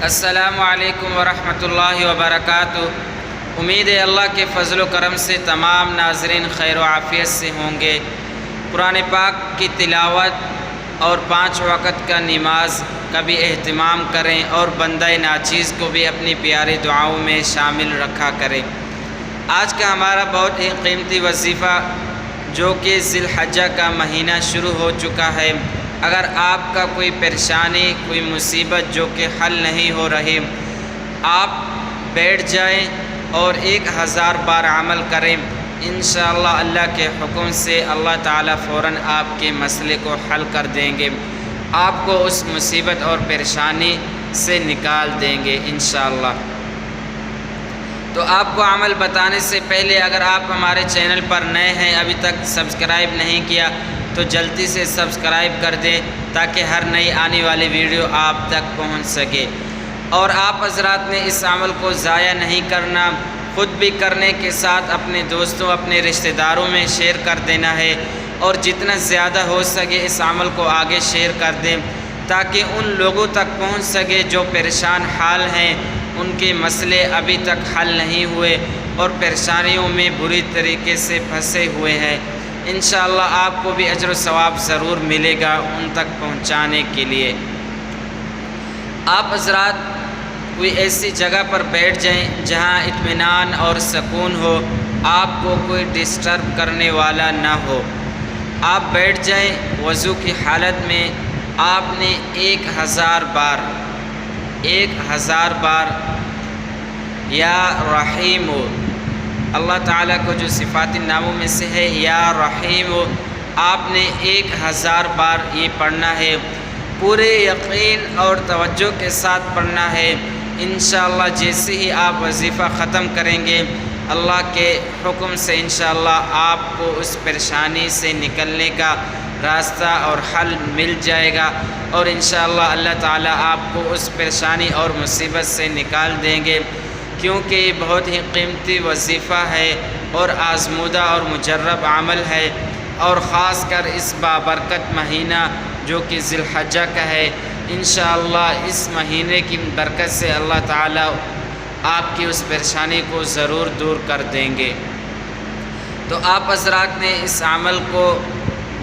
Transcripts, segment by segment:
السلام علیکم ورحمۃ اللہ وبرکاتہ۔ امید ہے اللہ کے فضل و کرم سے تمام ناظرین خیر و عافیت سے ہوں گے۔ قرآن پاک کی تلاوت اور 5 وقت کا نماز کا بھی اہتمام کریں اور بندہ ناچیز کو بھی اپنی پیاری دعاؤں میں شامل رکھا کریں۔ آج کا ہمارا بہت ہی قیمتی وظیفہ جو کہ ذی الحجہ کا مہینہ شروع ہو چکا ہے، اگر آپ کا کوئی پریشانی کوئی مصیبت جو کہ حل نہیں ہو رہی، آپ بیٹھ جائیں اور 1000 بار عمل کریں، انشاءاللہ اللہ کے حکم سے اللہ تعالیٰ فوراً آپ کے مسئلے کو حل کر دیں گے، آپ کو اس مصیبت اور پریشانی سے نکال دیں گے انشاءاللہ۔ تو آپ کو عمل بتانے سے پہلے اگر آپ ہمارے چینل پر نئے ہیں، ابھی تک سبسکرائب نہیں کیا تو جلدی سے سبسکرائب کر دیں تاکہ ہر نئی آنے والی ویڈیو آپ تک پہنچ سکے۔ اور آپ حضرات نے اس عمل کو ضائع نہیں کرنا، خود بھی کرنے کے ساتھ اپنے دوستوں اپنے رشتہ داروں میں شیئر کر دینا ہے، اور جتنا زیادہ ہو سکے اس عمل کو آگے شیئر کر دیں تاکہ ان لوگوں تک پہنچ سکے جو پریشان حال ہیں، ان کے مسئلے ابھی تک حل نہیں ہوئے اور پریشانیوں میں بری طریقے سے پھنسے ہوئے ہیں۔ انشاءاللہ آپ کو بھی اجر و ثواب ضرور ملے گا ان تک پہنچانے کے لیے۔ آپ حضرات کوئی ایسی جگہ پر بیٹھ جائیں جہاں اطمینان اور سکون ہو، آپ کو کوئی ڈسٹرب کرنے والا نہ ہو۔ آپ بیٹھ جائیں، وضو کی حالت میں آپ نے 1000 بار یا رحیم ہو، اللہ تعالیٰ کو جو صفات ناموں میں سے ہے یا رحیم ہو، آپ نے 1000 بار یہ پڑھنا ہے، پورے یقین اور توجہ کے ساتھ پڑھنا ہے۔ انشاءاللہ جیسے ہی آپ وظیفہ ختم کریں گے، اللہ کے حکم سے انشاءاللہ آپ کو اس پریشانی سے نکلنے کا راستہ اور حل مل جائے گا، اور انشاءاللہ اللہ تعالیٰ آپ کو اس پریشانی اور مصیبت سے نکال دیں گے، کیونکہ یہ بہت ہی قیمتی وظیفہ ہے اور آزمودہ اور مجرب عمل ہے، اور خاص کر اس بابرکت مہینہ جو کہ ذی الحجہ کا ہے۔ انشاءاللہ اس مہینے کی برکت سے اللہ تعالیٰ آپ کی اس پریشانی کو ضرور دور کر دیں گے۔ تو آپ حضرات نے اس عمل کو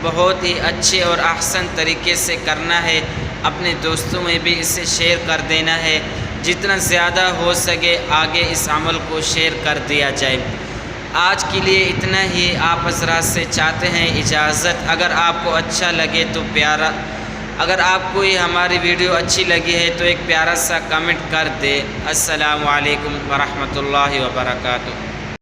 بہت ہی اچھے اور احسن طریقے سے کرنا ہے، اپنے دوستوں میں بھی اسے شیئر کر دینا ہے، جتنا زیادہ ہو سکے آگے اس عمل کو شیئر کر دیا جائے۔ آج کے لیے اتنا ہی، آپ حضرات سے چاہتے ہیں اجازت۔ اگر آپ کو اچھا لگے تو اگر آپ کو یہ ہماری ویڈیو اچھی لگی ہے تو ایک پیارا سا کمنٹ کر دے۔ السلام علیکم ورحمۃ اللہ وبرکاتہ۔